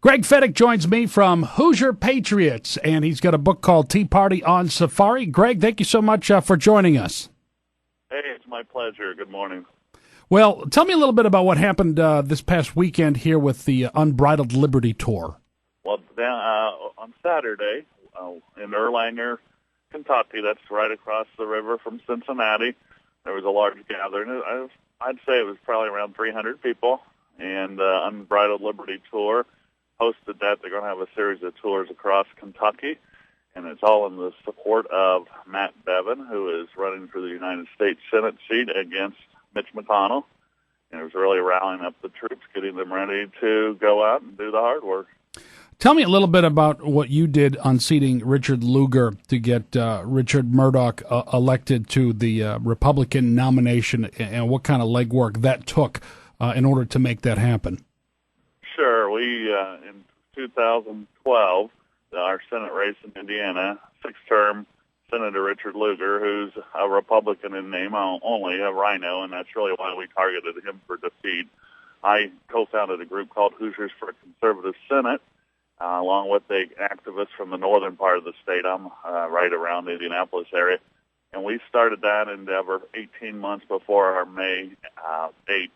Greg Fettig joins me from Hoosier Patriots, and he's got a book called Tea Party on Safari. Greg, thank you so much for joining us. Hey, it's my pleasure. Good morning. Well, tell me a little bit about what happened this past weekend here with the Unbridled Liberty Tour. Well, on Saturday in Erlanger, Kentucky, that's right across the river from Cincinnati, there was a large gathering. I'd say it was probably around 300 people, and Unbridled Liberty Tour hosted that. They're going to have a series of tours across Kentucky, and it's all in the support of Matt Bevin, who is running for the United States Senate seat against Mitch McConnell. And it was really rallying up the troops, getting them ready to go out and do the hard work. Tell me a little bit about what you did unseating Richard Lugar to get Richard Murdoch elected to the Republican nomination, and what kind of legwork that took in order to make that happen. Sure. We, in 2012, our Senate race in Indiana, six-term Senator Richard Lugar, who's a Republican in name only, a rhino, and that's really why we targeted him for defeat. I co-founded a group called Hoosiers for a Conservative Senate, along with the activists from the northern part of the state. I'm right around the Indianapolis area. And we started that endeavor 18 months before our May 8th,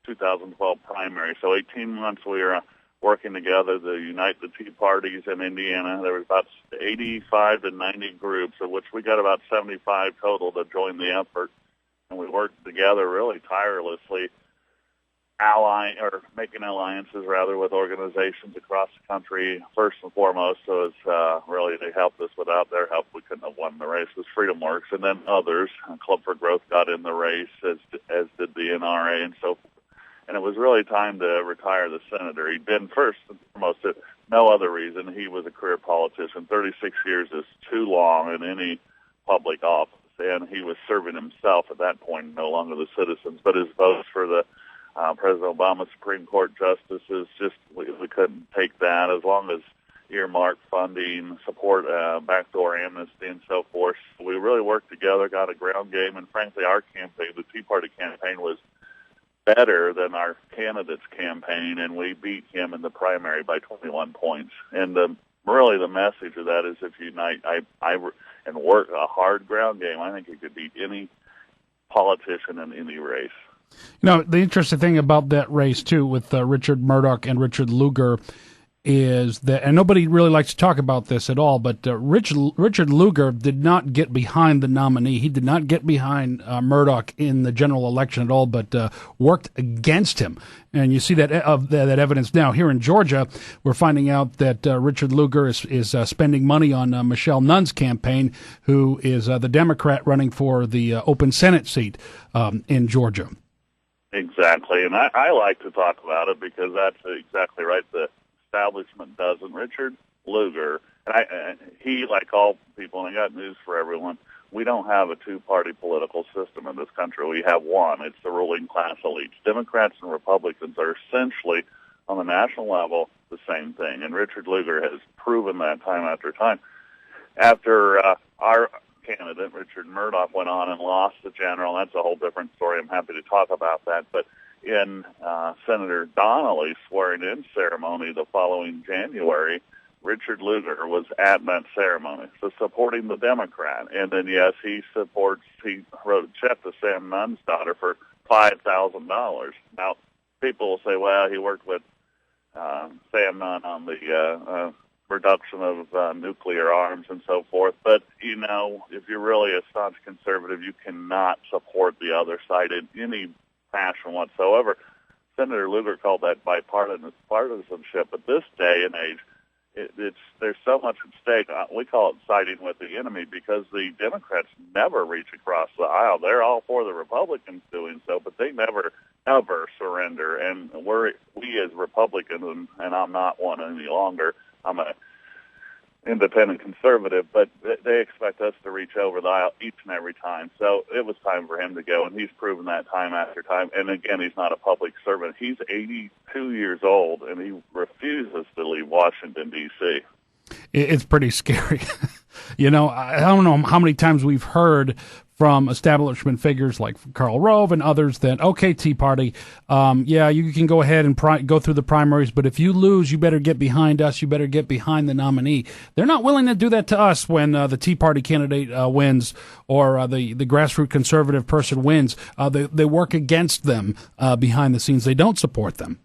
2012 primary. So 18 months we were working together to unite the Tea Parties in Indiana. There was about 85 to 90 groups, of which we got about 75 total to join the effort. And we worked together really tirelessly, making alliances rather with organizations across the country first and foremost. So it's really they helped us. Without their help, we couldn't have won the race. It was Freedom Works, and then others. Club for Growth got in the race, as did the NRA and so forth. And it was really time to retire the senator. He'd been first and foremost, if no other reason, he was a career politician. 36 years is too long in any public office, and he was serving himself at that point, no longer the citizens. But his votes for the President Obama Supreme Court justices, we couldn't take that, as long as earmarked funding, support, backdoor amnesty, and so forth. We really worked together, got a ground game, and frankly, our campaign, the Tea Party campaign, was better than our candidate's campaign, and we beat him in the primary by 21 points. And really the message of that is if you unite and work a hard ground game, I think you could beat any politician in any race. You know, the interesting thing about that race, too, with Richard Murdoch and Richard Lugar is that, and nobody really likes to talk about this at all, but Richard Lugar did not get behind the nominee. He did not get behind Murdoch in the general election at all, but worked against him. And you see that evidence now here in Georgia. We're finding out that Richard Lugar is spending money on Michelle Nunn's campaign, who is the Democrat running for the open Senate seat in Georgia. Exactly, and I like to talk about it because that's exactly right. The establishment doesn't. Richard Lugar, and he, like all people, and I got news for everyone, we don't have a two-party political system in this country. We have one. It's the ruling class elites. Democrats and Republicans are essentially, on the national level, the same thing, and Richard Lugar has proven that time after time. After our candidate, Richard Murdoch, went on and lost the general, that's a whole different story. I'm happy to talk about that, but in Senator Donnelly's swearing-in ceremony the following January, Richard Lugar was at that ceremony, so supporting the Democrat. And then, yes, he wrote a check to Sam Nunn's daughter for $5,000. Now, people will say, well, he worked with Sam Nunn on the reduction of nuclear arms and so forth. But, you know, if you're really a staunch conservative, you cannot support the other side in any fashion whatsoever. Senator Lugar called that bipartisanship. But this day and age, there's so much at stake. We call it siding with the enemy because the Democrats never reach across the aisle. They're all for the Republicans doing so, but they never, ever surrender. And we as Republicans, and I'm not one any longer, I'm a independent conservative, but they expect us to reach over the aisle each and every time. So it was time for him to go, and he's proven that time after time. And again, he's not a public servant. He's 82 years old, and he refuses to leave Washington, D.C. It's pretty scary. You know, I don't know how many times we've heard from establishment figures like Karl Rove and others that, okay, Tea Party, yeah, you can go ahead and go through the primaries, but if you lose, you better get behind us. You better get behind the nominee. They're not willing to do that to us when the Tea Party candidate wins or the grassroots conservative person wins. They work against them behind the scenes. They don't support them.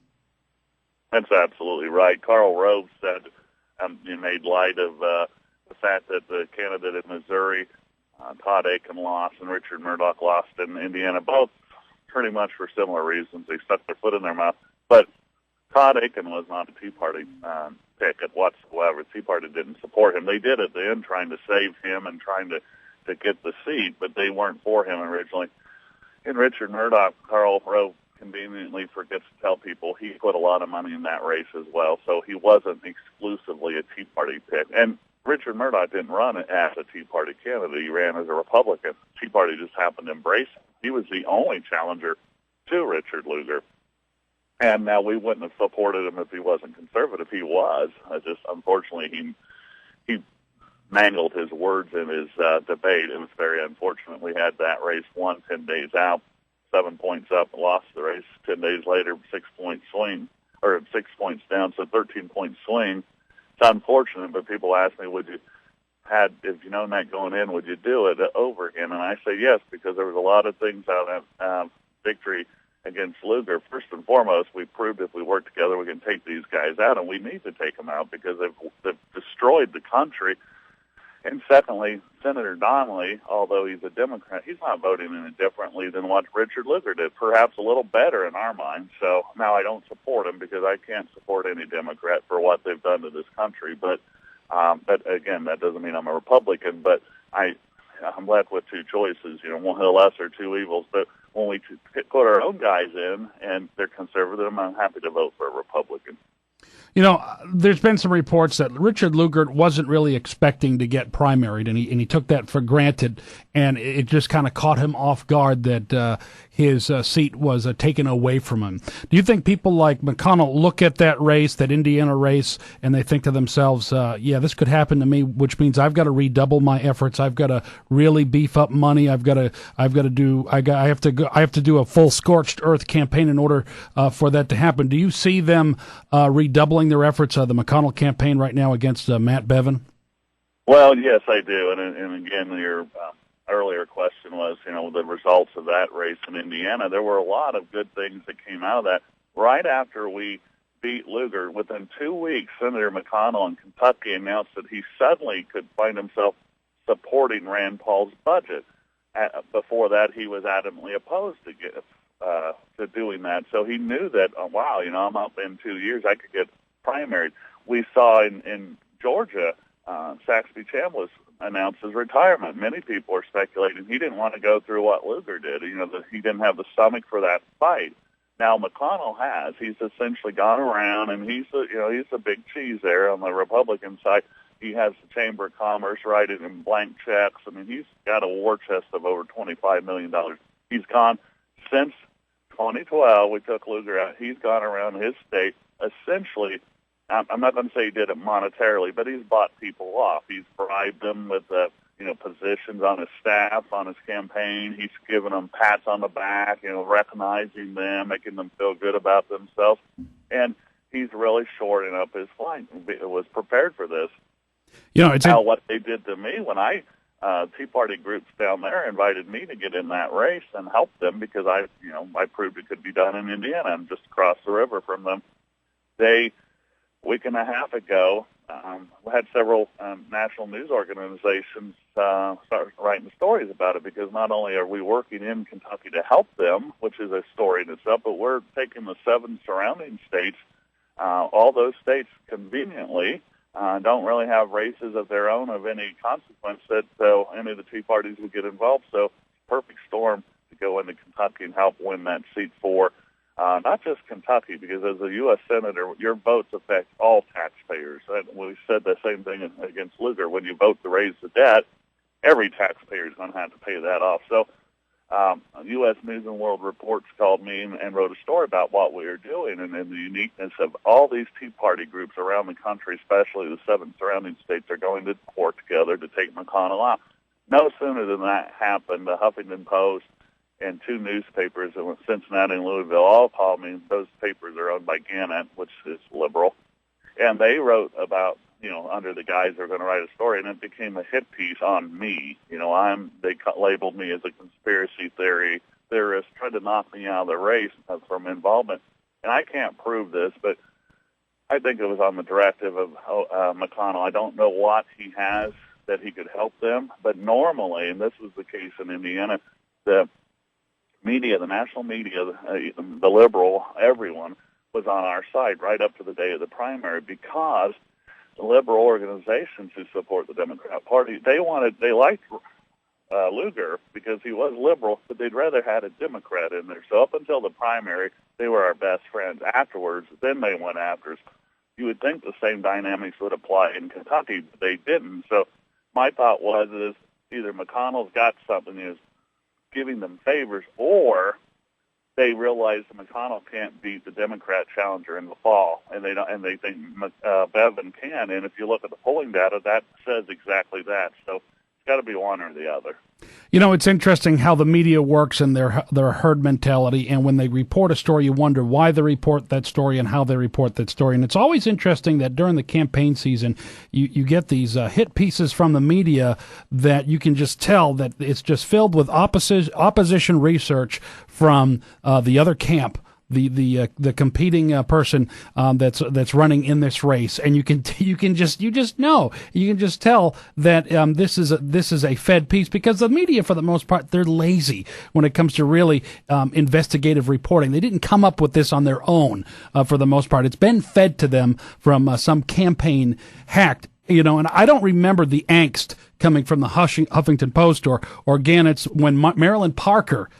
That's absolutely right. Karl Rove said he made light of the fact that the candidate in Missouri, Todd Aiken, lost and Richard Murdoch lost in Indiana, both pretty much for similar reasons. They stuck their foot in their mouth. But Todd Aiken was not a Tea Party ticket whatsoever. Tea Party didn't support him. They did at the end trying to save him and trying to get the seat, but they weren't for him originally. And Richard Murdoch, Karl Rove conveniently forgets to tell people he put a lot of money in that race as well, so he wasn't exclusively a Tea Party pick. And Richard Murdoch didn't run as a Tea Party candidate. He ran as a Republican. Tea Party just happened to embrace him. He was the only challenger to Richard Lugar. And now we wouldn't have supported him if he wasn't conservative. He was. Just unfortunately, he mangled his words in his debate. It was very unfortunate. We had that race won 10 days out, 7 points up, lost the race 10 days later, 6-point swing, or 6 points down, so 13-point swing. It's unfortunate, but people ask me, if you known that going in, would you do it over again? And I say yes, because there was a lot of things out of victory against Lugar. First and foremost, we proved if we work together, we can take these guys out, and we need to take them out because they've destroyed the country. And secondly, Senator Donnelly, although he's a Democrat, he's not voting any differently than what Richard Lugar did, perhaps a little better in our minds. So now I don't support him because I can't support any Democrat for what they've done to this country. But again, that doesn't mean I'm a Republican, but I'm left with two choices, one lesser, two evils. But when we put our own guys in and they're conservative, I'm happy to vote for a Republican. There's been some reports that Richard Lugar wasn't really expecting to get primaried, and he took that for granted, and it just kind of caught him off guard that his seat was taken away from him. Do you think people like McConnell look at that race, that Indiana race, and they think to themselves, yeah, this could happen to me, which means I've got to redouble my efforts. I've got to really beef up money. I have to do a full scorched earth campaign in order for that to happen. Do you see them redoubling their efforts of the McConnell campaign right now against Matt Bevin? Well, yes, I do. And again, your earlier question was, the results of that race in Indiana. There were a lot of good things that came out of that. Right after we beat Lugar, within 2 weeks, Senator McConnell in Kentucky announced that he suddenly could find himself supporting Rand Paul's budget. Before that, he was adamantly opposed to doing that. So he knew that, wow, I'm up in 2 years, I could get primaried. We saw in Georgia, Saxby Chambliss announced his retirement. Many people are speculating he didn't want to go through what Lugar did. He didn't have the stomach for that fight. Now McConnell has. He's essentially gone around, and he's a big cheese there on the Republican side. He has the Chamber of Commerce writing in blank checks. I mean, he's got a war chest of over $25 million. He's gone since 2012. We took Lugar out. He's gone around his state essentially. I'm not going to say he did it monetarily, but he's bought people off. He's bribed them with positions on his staff, on his campaign. He's given them pats on the back, recognizing them, making them feel good about themselves. And he's really shoring up his flank. Was prepared for this. What they did to me when Tea Party groups down there invited me to get in that race and help them because I proved it could be done in Indiana. I'm just across the river from them. Week and a half ago, we had several national news organizations start writing stories about it because not only are we working in Kentucky to help them, which is a story in itself, but we're taking the 7 surrounding states. All those states conveniently don't really have races of their own of any consequence that any of the Tea Parties would get involved. So perfect storm to go into Kentucky and help win that seat for not just Kentucky, because as a U.S. Senator, your votes affect all taxpayers. And we said the same thing against Lugar. When you vote to raise the debt, every taxpayer is going to have to pay that off. So U.S. News and World Reports called me and wrote a story about what we are doing and the uniqueness of all these Tea Party groups around the country, especially the 7 surrounding states, are going to work together to take McConnell out. No sooner than that happened, the Huffington Post and two newspapers in Cincinnati and Louisville all called me. Those papers are owned by Gannett, which is liberal. And they wrote about, under the guise they're going to write a story, and it became a hit piece on me. They labeled me as a conspiracy theorist, tried to knock me out of the race from involvement. And I can't prove this, but I think it was on the directive of McConnell. I don't know what he has that he could help them, but normally, and this was the case in Indiana, the media, the national media, the liberal, everyone was on our side right up to the day of the primary, because the liberal organizations who support the Democrat Party, they liked Lugar because he was liberal, but they'd rather had a Democrat in there. So up until the primary, they were our best friends. Afterwards, then they went after us. You would think the same dynamics would apply in Kentucky, but they didn't. So my thought is either McConnell's got something, is giving them favors, or they realize that McConnell can't beat the Democrat challenger in the fall, and they think Bevin can. And if you look at the polling data, that says exactly that. So it's got to be one or the other. It's interesting how the media works and their herd mentality, and when they report a story, you wonder why they report that story and how they report that story. And it's always interesting that during the campaign season, you get these hit pieces from the media that you can just tell that it's just filled with opposition research from the other camp. The competing person that's running in this race, and you can just tell that this is a fed piece, because the media, for the most part, they're lazy when it comes to really investigative reporting. They didn't come up with this on their own. For the most part, it's been fed to them from some campaign hack. And I don't remember the angst coming from the Huffington Post or Gannett's when Marilyn Parker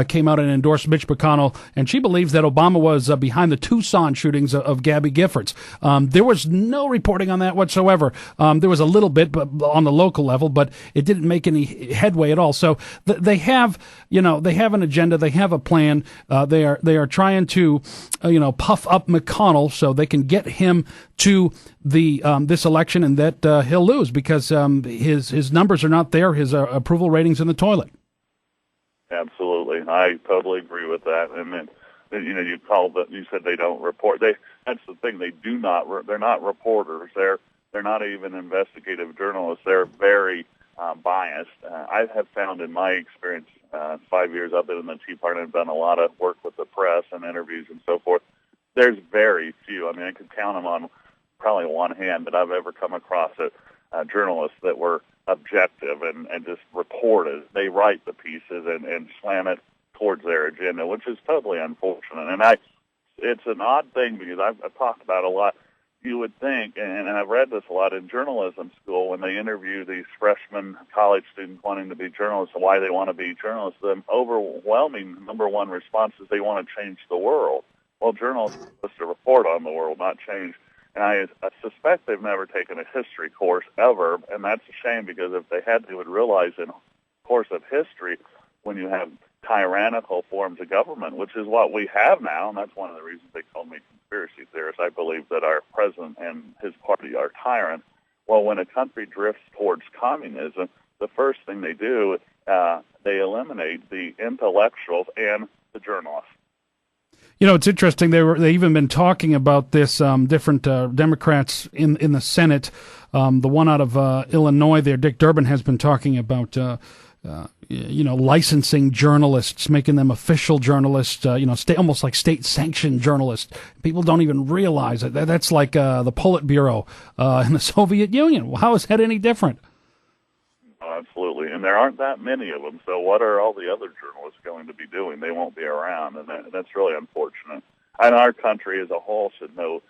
came out and endorsed Mitch McConnell, and she believes that Obama was behind the Tucson shootings of Gabby Giffords. There was no reporting on that whatsoever. There was a little bit, but on the local level, but it didn't make any headway at all. So they have an agenda, they have a plan. They are trying to, puff up McConnell so they can get him to the this election, and that he'll lose because his numbers are not there. His approval ratings in the toilet. Absolutely, I totally agree with that. And then, you said they don't report. That's the thing. They do not. They're not reporters. They're not even investigative journalists. They're very biased. I have found in my experience, 5 years I've been in the Tea Party, I've done a lot of work with the press and interviews and so forth. There's very few. I mean, I could count them on probably one hand that I've ever come across journalists that were objective and just reported. They write the pieces and slant it towards their agenda, which is totally unfortunate. And it's an odd thing because I've talked about it a lot. You would think, and I've read this a lot in journalism school, when they interview these freshman college students wanting to be journalists and why they want to be journalists, the overwhelming number one response is they want to change the world. Well, journalists are supposed to report on the world, not change. And I suspect they've never taken a history course ever, and that's a shame because if they had, they would realize in the course of history, when you have tyrannical forms of government, which is what we have now, and that's one of the reasons they call me conspiracy theorist. I believe that our president and his party are tyrants. Well, when a country drifts towards communism, the first thing they do, they eliminate the intellectuals and the journalists. It's interesting. They even been talking about this. Different Democrats in the Senate. The one out of Illinois, there, Dick Durbin, has been talking about licensing journalists, making them official journalists. Almost like state-sanctioned journalists. People don't even realize it. That's like the Politburo in the Soviet Union. Well, how is that any different? Absolutely, and there aren't that many of them, so what are all the other journalists going to be doing? They won't be around, and that's really unfortunate. And our country as a whole should know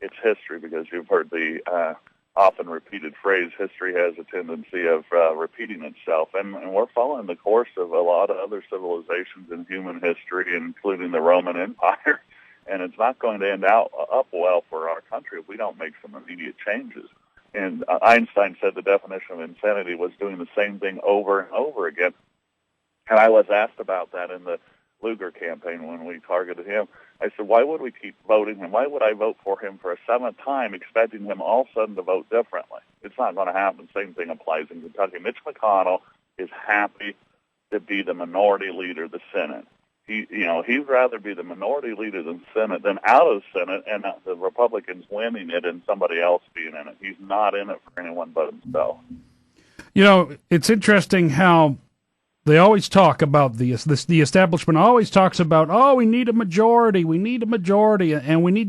its history, because you've heard the often repeated phrase, history has a tendency of repeating itself, and we're following the course of a lot of other civilizations in human history, including the Roman Empire, and it's not going to end up well for our country if we don't make some immediate changes. And Einstein said the definition of insanity was doing the same thing over and over again. And I was asked about that in the Lugar campaign when we targeted him. I said, why would we keep voting him? Why would I vote for him for a seventh time, expecting him all of a sudden to vote differently? It's not going to happen. Same thing applies in Kentucky. Mitch McConnell is happy to be the minority leader of the Senate. He'd rather be the minority leader of the Senate than out of the Senate and the Republicans winning it and somebody else being in it. He's not in it for anyone but himself. It's interesting how they always talk about the establishment always talks about, oh, we need a majority, and we need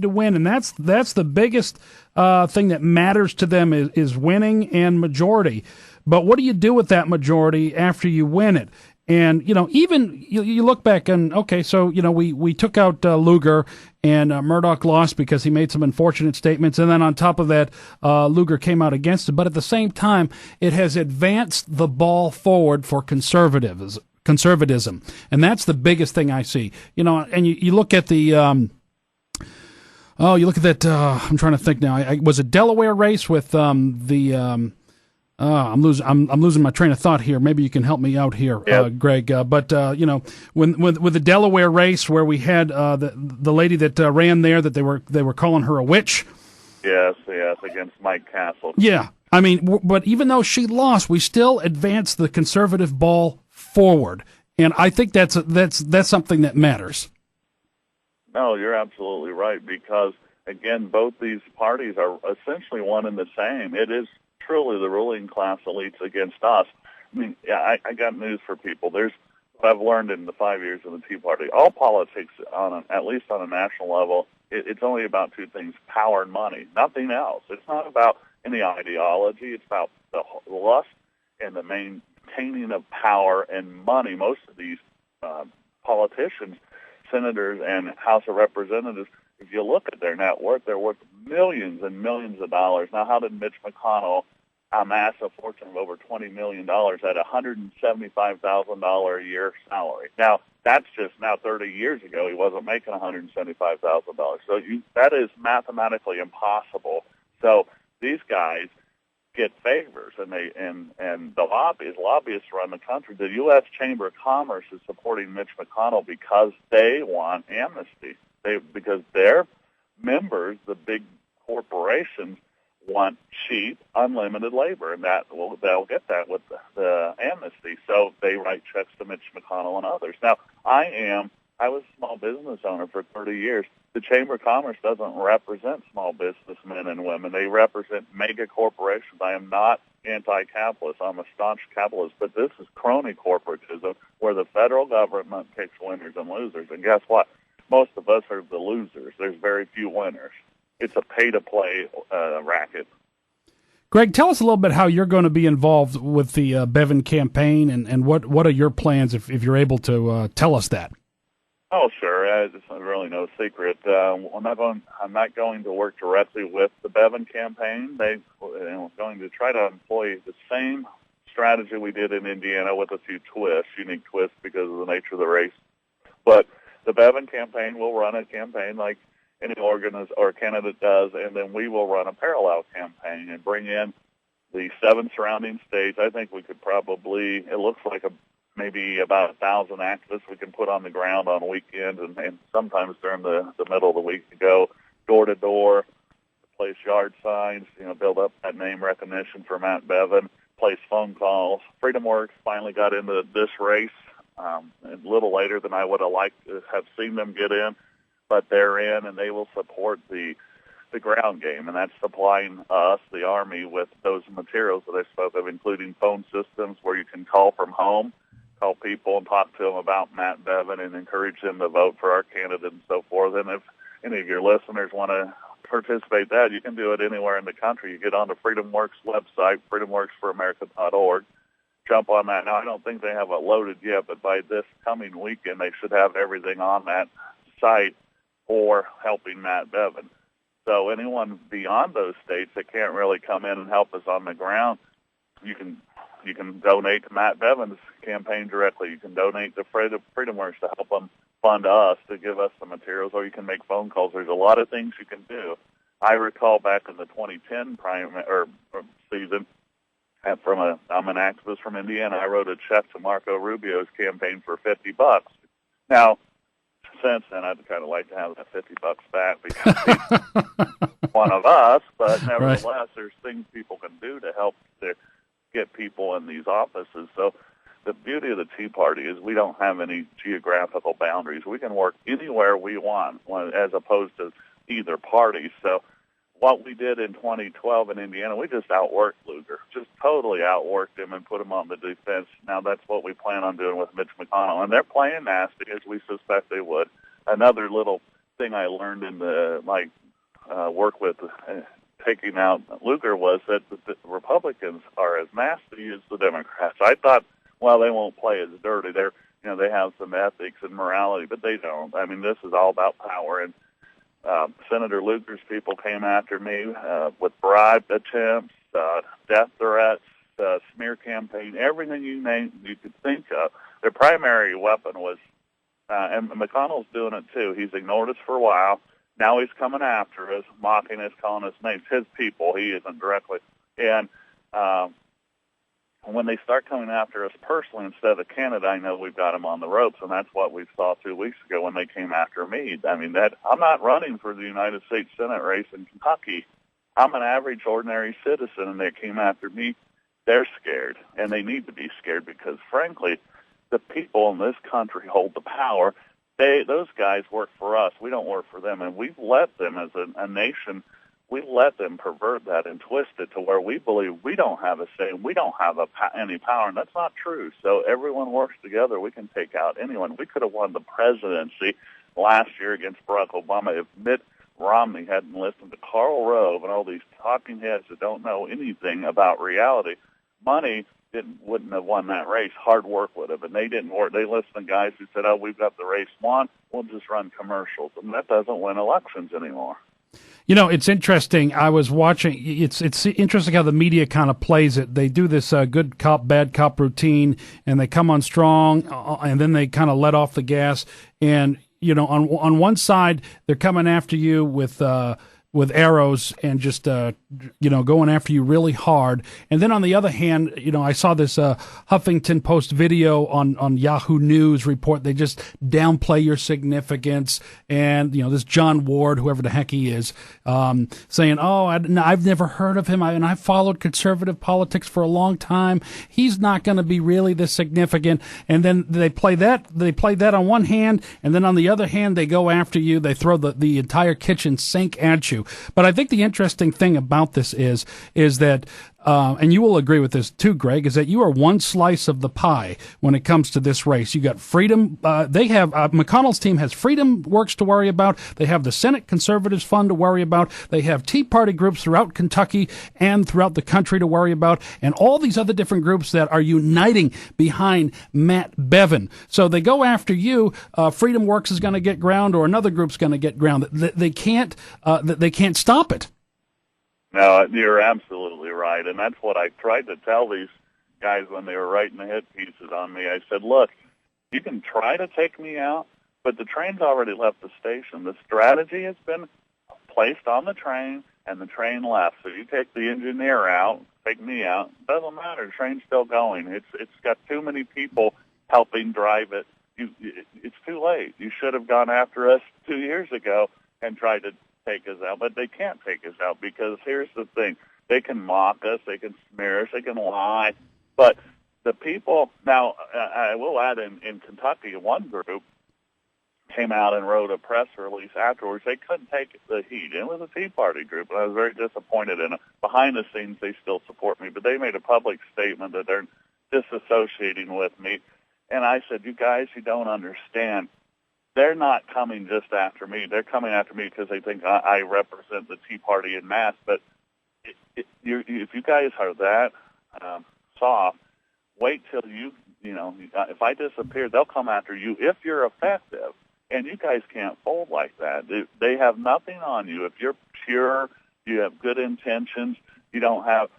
to win, and that's the biggest thing that matters to them is winning and majority. But what do you do with that majority after you win it? And, even you look back and, okay, so, we took out Lugar, and Murdoch lost because he made some unfortunate statements. And then on top of that, Lugar came out against it. But at the same time, it has advanced the ball forward for conservatism. And that's the biggest thing I see. And you look at the, you look at that, I'm trying to think now. Was it Delaware race with I'm losing my train of thought here. Maybe you can help me out here, yep. Greg. But with the Delaware race where we had the lady that ran there that they were calling her a witch. Yes, against Mike Castle. Yeah, I mean, but even though she lost, we still advanced the conservative ball forward, and I think that's something that matters. No, you're absolutely right, because again, both these parties are essentially one and the same. It is truly the ruling class elites against us. I mean, yeah, I got news for people. There's what I've learned in the 5 years of the Tea Party. All politics, at least on a national level, it's only about two things: power and money. Nothing else. It's not about any ideology. It's about the lust and the maintaining of power and money. Most of these politicians, senators, and House of Representatives, if you look at their net worth, they're worth millions and millions of dollars. Now, how did Mitch McConnell amass a fortune of over $20 million at a $175,000 a year salary? Now, that's just now 30 years ago. He wasn't making $175,000. So that is mathematically impossible. So these guys get favors, and the lobbyists run the country. The U.S. Chamber of Commerce is supporting Mitch McConnell because they want amnesty. Because their members, the big corporations, want cheap, unlimited labor, and they'll get that with the amnesty. So they write checks to Mitch McConnell and others. Now, I was a small business owner for 30 years. The Chamber of Commerce doesn't represent small businessmen and women. They represent mega corporations. I am not anti-capitalist. I'm a staunch capitalist, but this is crony corporatism where the federal government picks winners and losers. And guess what? Most of us are the losers. There's very few winners. It's a pay-to-play racket. Greg, tell us a little bit how you're going to be involved with the Bevin campaign, and what are your plans if you're able to tell us that? Oh, sure. It's really no secret. I'm not going to work directly with the Bevin campaign. They're going to try to employ the same strategy we did in Indiana with a few unique twists because of the nature of the race. But the Bevin campaign will run a campaign like any candidate does, and then we will run a parallel campaign and bring in the 7 surrounding states. I think we could probably, it looks like maybe about 1,000 activists we can put on the ground on weekends and sometimes during the middle of the week to go door to door, place yard signs, build up that name recognition for Matt Bevin, place phone calls. FreedomWorks finally got into this race a little later than I would have liked to have seen them get in, but they're in, and they will support the ground game, and that's supplying us, the Army, with those materials that I spoke of, including phone systems where you can call from home, call people and talk to them about Matt Bevin and encourage them to vote for our candidate and so forth. And if any of your listeners want to participate in that, you can do it anywhere in the country. You get on the FreedomWorks website, freedomworksforamerica.org, jump on that. Now, I don't think they have it loaded yet, but by this coming weekend, they should have everything on that site for helping Matt Bevin. So anyone beyond those states that can't really come in and help us on the ground, you can donate to Matt Bevin's campaign directly. You can donate to FreedomWorks to help them fund us, to give us the materials, or you can make phone calls. There's a lot of things you can do. I recall back in the 2010 season, I'm an activist from Indiana. I wrote a check to Marco Rubio's campaign for $50. Now, since then, I'd kind of like to have that $50 back because he's one of us. But nevertheless, There's things people can do to help to get people in these offices. So the beauty of the Tea Party is we don't have any geographical boundaries. We can work anywhere we want, as opposed to either party. So what we did in 2012 in Indiana, we just outworked Lugar, just totally outworked him and put him on the defense. Now that's what we plan on doing with Mitch McConnell, and they're playing nasty, as we suspect they would. Another little thing I learned in my work with taking out Lugar was that the Republicans are as nasty as the Democrats. I thought, well, they won't play as dirty. They have some ethics and morality, but they don't. I mean, this is all about power. And Senator Lugar's people came after me with bribe attempts, death threats, smear campaign, everything you could think of. Their primary weapon was, and McConnell's doing it too. He's ignored us for a while. Now he's coming after us, mocking us, calling us names. His people, he isn't directly. And when they start coming after us personally instead of Canada, I know we've got them on the ropes, and that's what we saw 2 weeks ago when they came after me. I mean, I'm not running for the United States Senate race in Kentucky. I'm an average, ordinary citizen, and they came after me. They're scared, and they need to be scared because, frankly, the people in this country hold the power. Those guys work for us. We don't work for them, and we've let them as a nation. We let them pervert that and twist it to where we believe we don't have a say, we don't have any power, and that's not true. So everyone works together. We can take out anyone. We could have won the presidency last year against Barack Obama if Mitt Romney hadn't listened to Karl Rove and all these talking heads that don't know anything about reality. Money wouldn't have won that race. Hard work would have, and they didn't work. They listened to guys who said, "Oh, we've got the race won. We'll just run commercials," and that doesn't win elections anymore. You know, it's interesting. I was watching. It's interesting how the media kind of plays it. They do this good cop, bad cop routine, and they come on strong, and then they kind of let off the gas. And you know, on one side, they're coming after you with arrows and just going after you really hard. And then on the other hand, I saw this Huffington Post video on Yahoo News report. They just downplay your significance, and this John Ward, whoever the heck he is, saying, "Oh, I've never heard of him, and I've followed conservative politics for a long time. He's not going to be really this significant." And then they play that on one hand, and then on the other hand, they go after you. They throw the entire kitchen sink at you. But I think the interesting thing about this is that, and you will agree with this too, Greg, is that you are one slice of the pie when it comes to this race. You got freedom. They have McConnell's team has Freedom Works to worry about. They have the Senate Conservatives Fund to worry about. They have Tea Party groups throughout Kentucky and throughout the country to worry about, and all these other different groups that are uniting behind Matt Bevin. So they go after you. Freedom Works is going to get ground, or another group's going to get ground. They can't stop it. No, you're absolutely right, and that's what I tried to tell these guys when they were writing the hit pieces on me. I said, look, you can try to take me out, but the train's already left the station. The strategy has been placed on the train, and the train left. So you take the engineer out, take me out, doesn't matter. The train's still going. It's got too many people helping drive it. It's too late. You should have gone after us 2 years ago and tried to take us out, but they can't take us out because here's the thing. They can mock us, they can smear us, they can lie, but the people, now I will add in Kentucky, one group came out and wrote a press release afterwards. They couldn't take the heat. It was a Tea Party group, and I was very disappointed in it. Behind the scenes, they still support me, but they made a public statement that they're disassociating with me, and I said, you guys, you don't understand. They're not coming just after me. They're coming after me because they think I represent the Tea Party en masse. But if you guys are that soft, wait till if I disappear, they'll come after you if you're effective. And you guys can't fold like that. They have nothing on you. If you're pure, you have good intentions, you don't have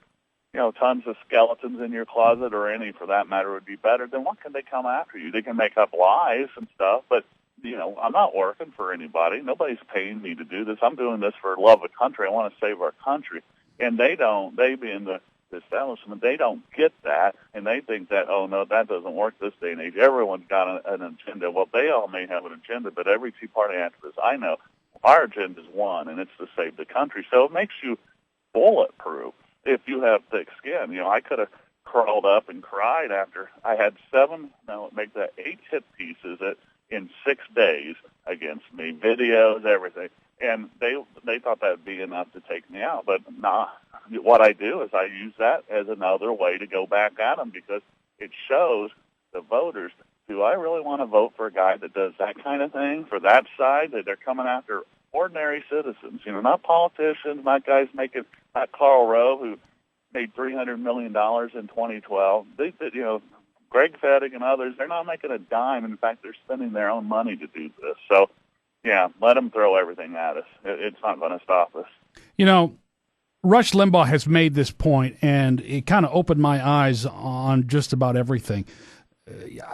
tons of skeletons in your closet, or any for that matter would be better, then what can they come after you? They can make up lies and stuff, but I'm not working for anybody. Nobody's paying me to do this. I'm doing this for love of country. I want to save our country. And they being the establishment, they don't get that, and they think that, oh, no, that doesn't work this day and age. Everyone's got an agenda. Well, they all may have an agenda, but every Tea Party activist I know, our agenda is one, and it's to save the country. So it makes you bulletproof if you have thick skin. I could have crawled up and cried after I had 8 hit pieces in 6 days against me, videos, everything. And they thought that would be enough to take me out. But nah, what I do is I use that as another way to go back at them, because it shows the voters, do I really want to vote for a guy that does that kind of thing for that side, that they're coming after ordinary citizens, not politicians, not guys not Karl Rove, who made $300 million in 2012. Greg Fettig and others, they're not making a dime. In fact, they're spending their own money to do this. So, yeah, let them throw everything at us. It's not going to stop us. Rush Limbaugh has made this point, and it kind of opened my eyes on just about everything.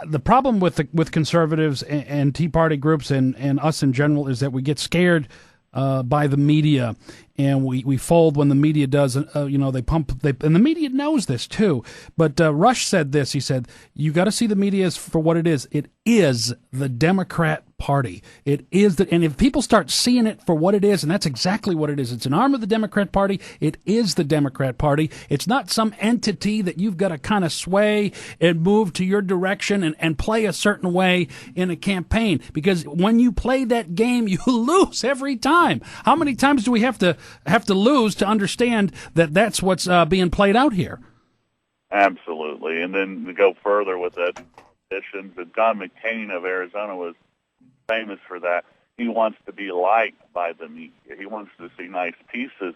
The problem with conservatives and Tea Party groups and us in general is that we get scared by the media, and we fold when the media does. They pump. And the media knows this too. But Rush said this. He said, "You got to see the media for what it is. It is the Democrat Party. It is and if people start seeing it for what it is, and that's exactly what it is. It's an arm of the Democrat Party. It is the Democrat Party. It's not some entity that you've got to kind of sway and move to your direction and play a certain way in a campaign. Because when you play that game, you lose every time. How many times do we have to lose to understand that that's what's being played out here?" Absolutely. And then to go further with that, John McCain of Arizona was famous for that. He wants to be liked by the media. He wants to see nice pieces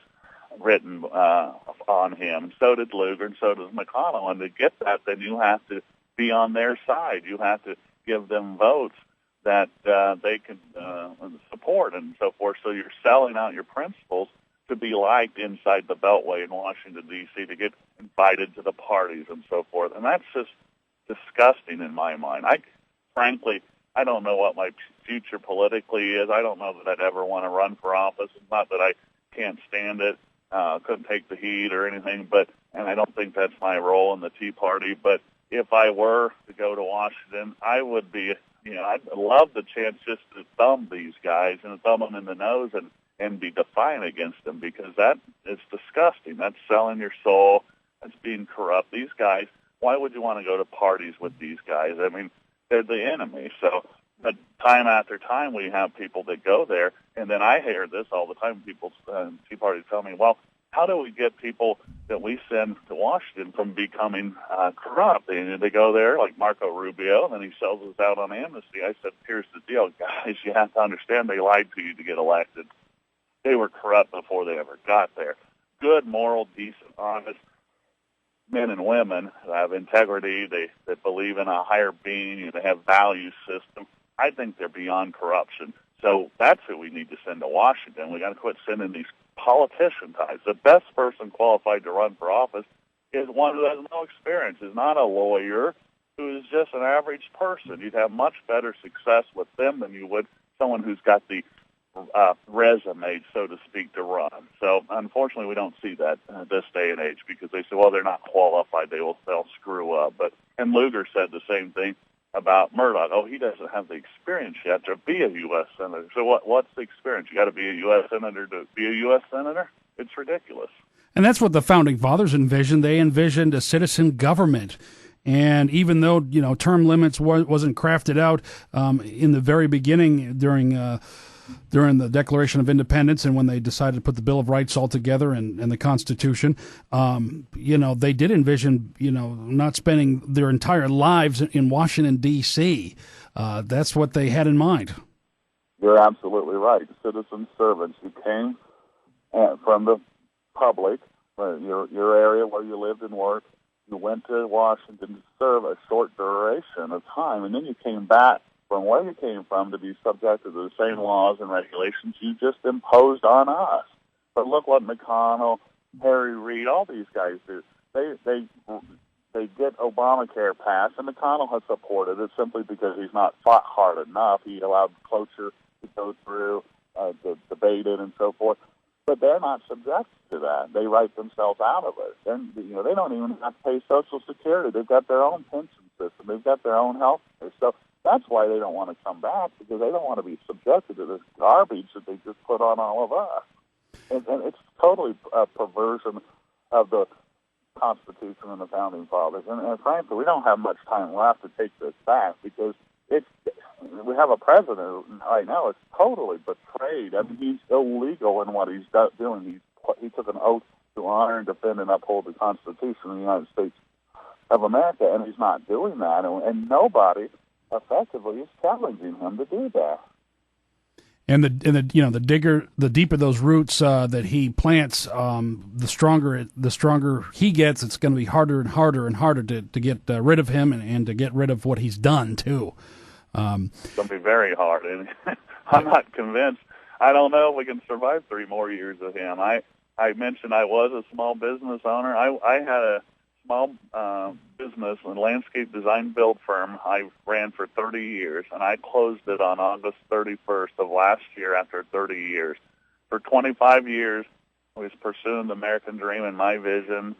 written on him. So did Lugar, and so does McConnell. And to get that, then you have to be on their side. You have to give them votes that they can support and so forth. So you're selling out your principles to be liked inside the Beltway in Washington, D.C., to get invited to the parties and so forth. And that's just disgusting in my mind. Frankly, I don't know what my future politically is. I don't know that I'd ever want to run for office. It's not that I can't stand it, couldn't take the heat or anything, and I don't think that's my role in the Tea Party. But if I were to go to Washington, I would be, I'd love the chance just to thumb these guys and thumb them in the nose and be defiant against them, because that is disgusting. That's selling your soul. That's being corrupt. These guys, why would you want to go to parties with these guys? I mean, they're the enemy. So, but time after time, we have people that go there, and then I hear this all the time. People, Tea Party, tell me, "Well, how do we get people that we send to Washington from becoming corrupt?" And they go there, like Marco Rubio, and then he sells us out on amnesty. I said, "Here's the deal, guys. You have to understand they lied to you to get elected. They were corrupt before they ever got there. Good, moral, decent, honest men and women who have integrity, that believe in a higher being, they have value system. I think they're beyond corruption. So that's who we need to send to Washington. We got to quit sending these politician types. The best person qualified to run for office is one who has no experience, is not a lawyer, who is just an average person. You'd have much better success with them than you would someone who's got the resume, so to speak, to run. So unfortunately, we don't see that this day and age, because they say, well, they're not qualified. They'll screw up. And Lugar said the same thing about Murdoch. Oh, he doesn't have the experience yet to be a U.S. senator. So what's the experience? You got to be a U.S. senator to be a U.S. senator? It's ridiculous. And that's what the Founding Fathers envisioned. They envisioned a citizen government. And even though, term limits wasn't crafted out in the very beginning during the Declaration of Independence, and when they decided to put the Bill of Rights all together and the Constitution, they did envision, not spending their entire lives in Washington, D.C. That's what they had in mind. You're absolutely right. Citizen servants who came from the public, your area where you lived and worked. You went to Washington to serve a short duration of time, and then you came back from where you came from to be subject to the same laws and regulations you just imposed on us. But look what McConnell, Harry Reid, all these guys do. They get Obamacare passed, and McConnell has supported it simply because he's not fought hard enough. He allowed cloture to go through, debate it, and so forth. But they're not subject to that. They write themselves out of it. And they don't even have to pay Social Security. They've got their own pension system. They've got their own health care. So that's why they don't want to come back, because they don't want to be subjected to this garbage that they just put on all of us. And it's totally a perversion of the Constitution and the Founding Fathers. And frankly, we don't have much time left to take this back because we have a president right now that's totally betrayed. I mean, he's illegal in what he's doing. He took an oath to honor and defend and uphold the Constitution of the United States of America, and he's not doing that. And nobody effectively is challenging him to do that. And the deeper those roots that he plants, the stronger he gets. It's going to be harder and harder and harder to get rid of him and to get rid of what he's done too. It's going to be very hard, and I'm not convinced. I don't know if we can survive 3 more years of him. I mentioned I was a small business owner. I had a small business and landscape design build firm I ran for 30 years, and I closed it on August 31st of last year after 30 years. For 25 years, I was pursuing the American dream and my vision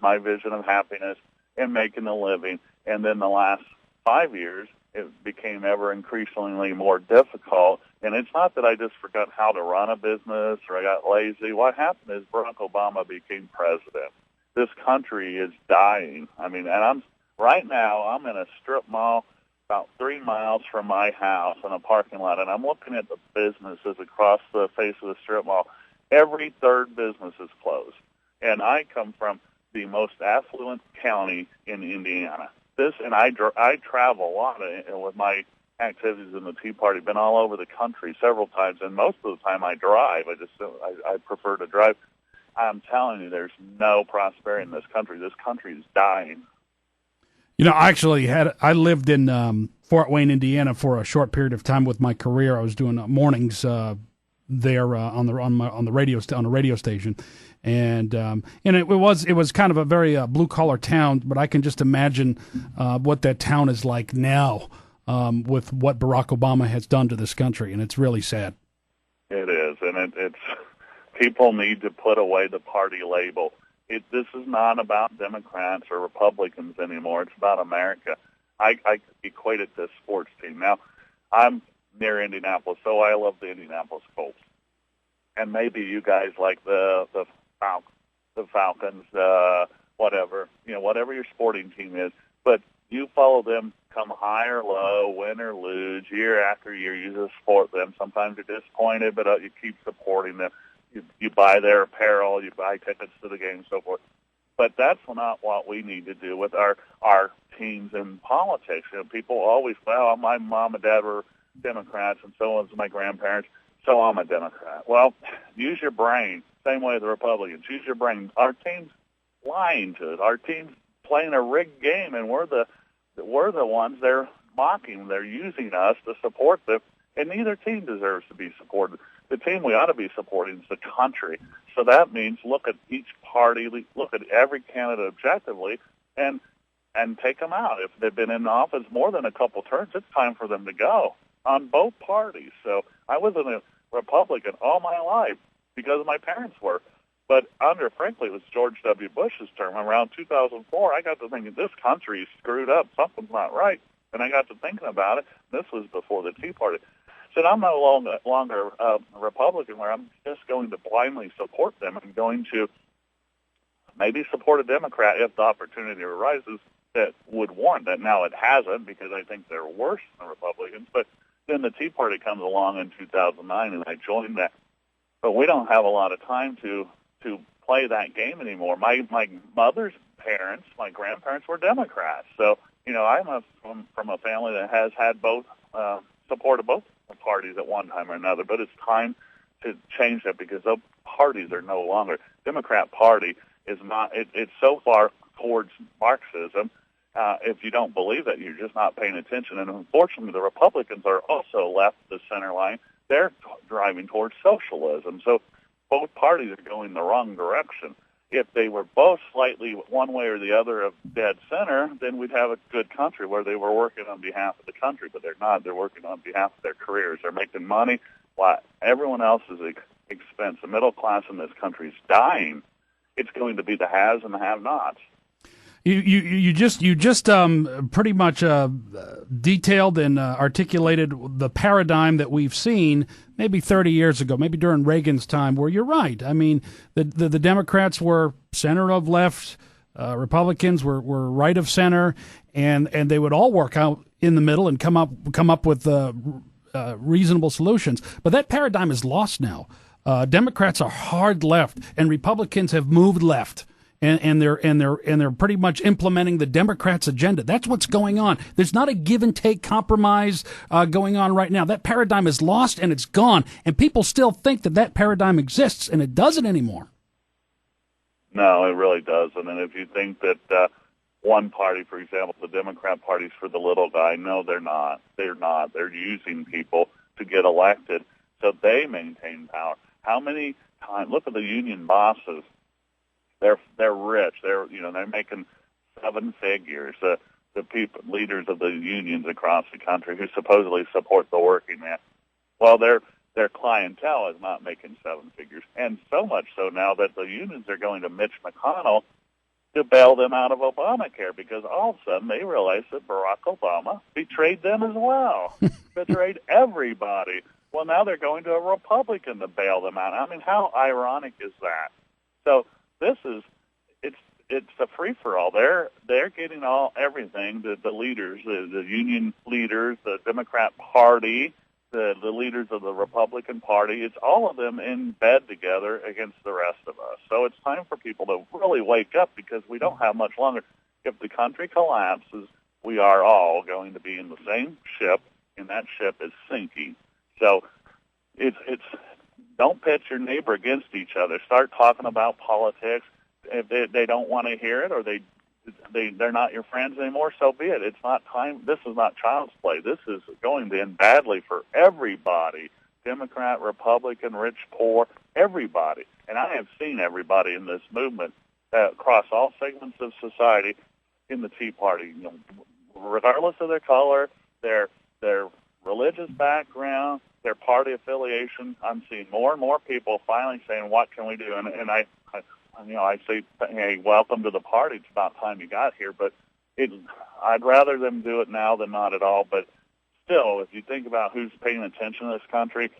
of happiness and making a living. And then the last 5 years, it became ever increasingly more difficult. And it's not that I just forgot how to run a business or I got lazy. What happened is Barack Obama became president. This country is dying. I mean, and right now I'm in a strip mall about 3 miles from my house in a parking lot, and I'm looking at the businesses across the face of the strip mall. Every third business is closed. And I come from the most affluent county in Indiana. I travel a lot with my activities in the Tea Party. Been all over the country several times, and most of the time I drive. I prefer to drive. I'm telling you, there's no prosperity in this country. This country is dying. You know, I lived in Fort Wayne, Indiana, for a short period of time with my career. I was doing mornings there on a radio station, and it was kind of a very blue collar town. But I can just imagine what that town is like now with what Barack Obama has done to this country, and it's really sad. It is, and it's people need to put away the party label. This is not about Democrats or Republicans anymore. It's about America. I equate it to a sports team. Now, I'm near Indianapolis, so I love the Indianapolis Colts. And maybe you guys like the Falcons, whatever your sporting team is. But you follow them come high or low, win or lose, year after year. You just support them. Sometimes you're disappointed, but you keep supporting them. You buy their apparel, you buy tickets to the game, and so forth. But that's not what we need to do with our teams in politics. You know, people always, my mom and dad were Democrats, and so was my grandparents, so I'm a Democrat. Well, use your brain. Same way the Republicans. Use your brain. Our team's lying to it. Our team's playing a rigged game, and we're the ones they're mocking. They're using us to support them, and neither team deserves to be supported. The team we ought to be supporting is the country. So that means look at each party, look at every candidate objectively, and take them out. If they've been in office more than a couple terms, it's time for them to go on both parties. So I was a Republican all my life because my parents were. But frankly, it was George W. Bush's term. Around 2004, I got to thinking, this country is screwed up. Something's not right. And I got to thinking about it. This was before the Tea Party. So I'm no longer a Republican where I'm just going to blindly support them. I'm going to maybe support a Democrat if the opportunity arises that would warrant that. Now, it hasn't because I think they're worse than the Republicans. But then the Tea Party comes along in 2009, and I joined that. But we don't have a lot of time to play that game anymore. My mother's parents, my grandparents were Democrats. So, I'm from a family that has had both supported both parties at one time or another, but it's time to change that because those parties are no longer. Democrat Party is not. It's so far towards Marxism. If you don't believe that, you're just not paying attention. And unfortunately, the Republicans are also left the center line. They're driving towards socialism. So both parties are going the wrong direction. If they were both slightly one way or the other of dead center, then we'd have a good country where they were working on behalf of the country, but they're not. They're working on behalf of their careers. They're making money while everyone else is at expense. The middle class in this country is dying. It's going to be the haves and the have-nots. You just pretty much detailed and articulated the paradigm that we've seen maybe 30 years ago, maybe during Reagan's time, where you're right. I mean, the Democrats were center of left, Republicans were right of center, and they would all work out in the middle and come up with reasonable solutions. But that paradigm is lost now. Democrats are hard left, and Republicans have moved left. And they're pretty much implementing the Democrats' agenda. That's what's going on. There's not a give and take compromise going on right now. That paradigm is lost and it's gone. And people still think that paradigm exists, and it doesn't anymore. No, it really doesn't. And if you think that one party, for example, the Democrat Party's for the little guy, no, they're not. They're not. They're using people to get elected so they maintain power. How many times? Look at the union bosses. They're rich. They're making seven figures. The leaders of the unions across the country who supposedly support the working man. Well, their clientele is not making seven figures, and so much so now that the unions are going to Mitch McConnell to bail them out of Obamacare, because all of a sudden they realize that Barack Obama betrayed them as well, betrayed everybody. Well, now they're going to a Republican to bail them out. I mean, how ironic is that? So it's a free for all. They're getting everything. The leaders, the union leaders, the Democrat Party, the leaders of the Republican Party. It's all of them in bed together against the rest of us. So it's time for people to really wake up, because we don't have much longer. If the country collapses, we are all going to be in the same ship, and that ship is sinking. So it's don't pit your neighbor against each other. Start talking about politics. If they don't want to hear it, or they're not your friends anymore, so be it. It's not time. This is not child's play. This is going to end badly for everybody. Democrat, Republican, rich, poor, everybody. And I have seen everybody in this movement across all segments of society in the Tea Party, regardless of their color, their religious background, their party affiliation. I'm seeing more and more people finally saying, "What can we do?" And I say, "Hey, welcome to the party. It's about time you got here." But I'd rather them do it now than not at all. But still, if you think about who's paying attention to this country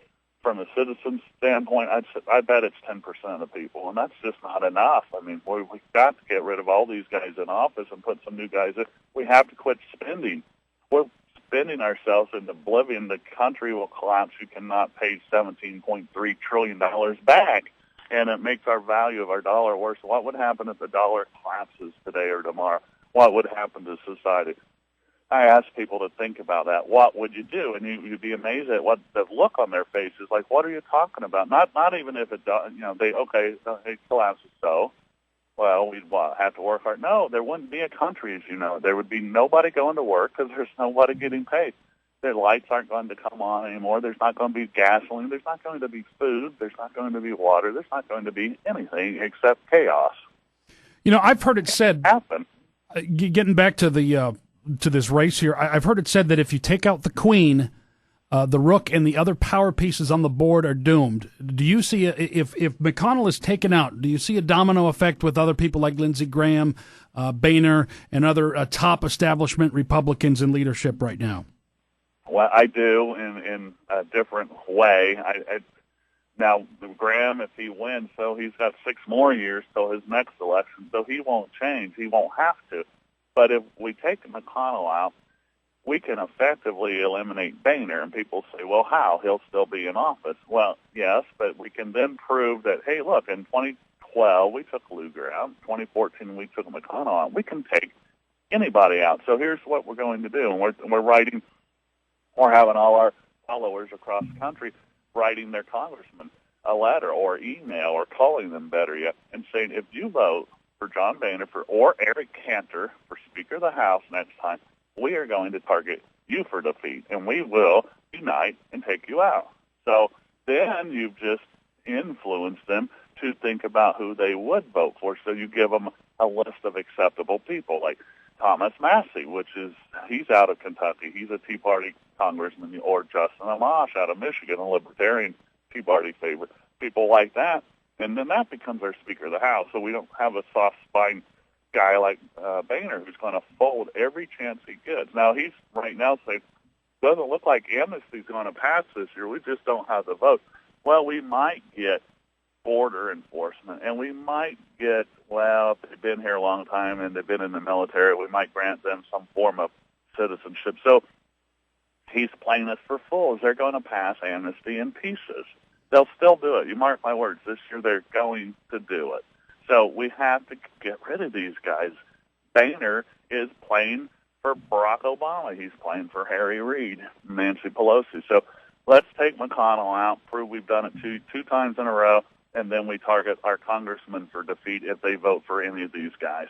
from a citizen's standpoint, I bet it's 10% of the people, and that's just not enough. I mean, we've got to get rid of all these guys in office and put some new guys in. We have to quit spending. We're spending ourselves into oblivion. The country will collapse. You cannot pay $17.3 trillion back, and it makes our value of our dollar worse. What would happen if the dollar collapses today or tomorrow? What would happen to society? I ask people to think about that. What would you do? And you'd be amazed at what the look on their faces. Like, what are you talking about? Not even if it does. It collapses. So, well, we'd have to work hard. No, there wouldn't be a country, as you know. There would be nobody going to work because there's nobody getting paid. Their lights aren't going to come on anymore. There's not going to be gasoline. There's not going to be food. There's not going to be water. There's not going to be anything except chaos. I've heard it said. Happen. Getting back to the to this race here, I've heard it said that if you take out the Queen, the Rook and the other power pieces on the board are doomed. Do you see if McConnell is taken out? Do you see a domino effect with other people like Lindsey Graham, Boehner, and other top establishment Republicans in leadership right now? Well, I do in a different way. Now, Graham, if he wins, so he's got 6 more years till his next election, so he won't change. He won't have to. But if we take McConnell out, we can effectively eliminate Boehner. And people say, well, how? He'll still be in office. Well, yes, but we can then prove that, hey, look, in 2012 we took Lugar out. In 2014 we took McConnell out. We can take anybody out. So here's what we're going to do. And we're having all our followers across the country writing their congressman a letter or email or calling them, better yet, and saying, if you vote for John Boehner or Eric Cantor for Speaker of the House next time, we are going to target you for defeat, and we will unite and take you out. So then you've just influenced them to think about who they would vote for. So you give them a list of acceptable people, like Thomas Massey, he's out of Kentucky. He's a Tea Party congressman, or Justin Amash out of Michigan, a Libertarian Tea Party favorite. People like that. And then that becomes our Speaker of the House. So we don't have a soft-spine guy like Boehner who's going to fold every chance he gets. Now, he's right now saying, doesn't look like amnesty's going to pass this year. We just don't have the vote. Well, we might get border enforcement, and we might get, well, if they've been here a long time and they've been in the military, we might grant them some form of citizenship. So he's playing this for fools. They're going to pass amnesty in pieces. They'll still do it. You mark my words. This year they're going to do it. So we have to get rid of these guys. Boehner is playing for Barack Obama. He's playing for Harry Reid, Nancy Pelosi. So let's take McConnell out, prove we've done it two times in a row, and then we target our congressmen for defeat if they vote for any of these guys.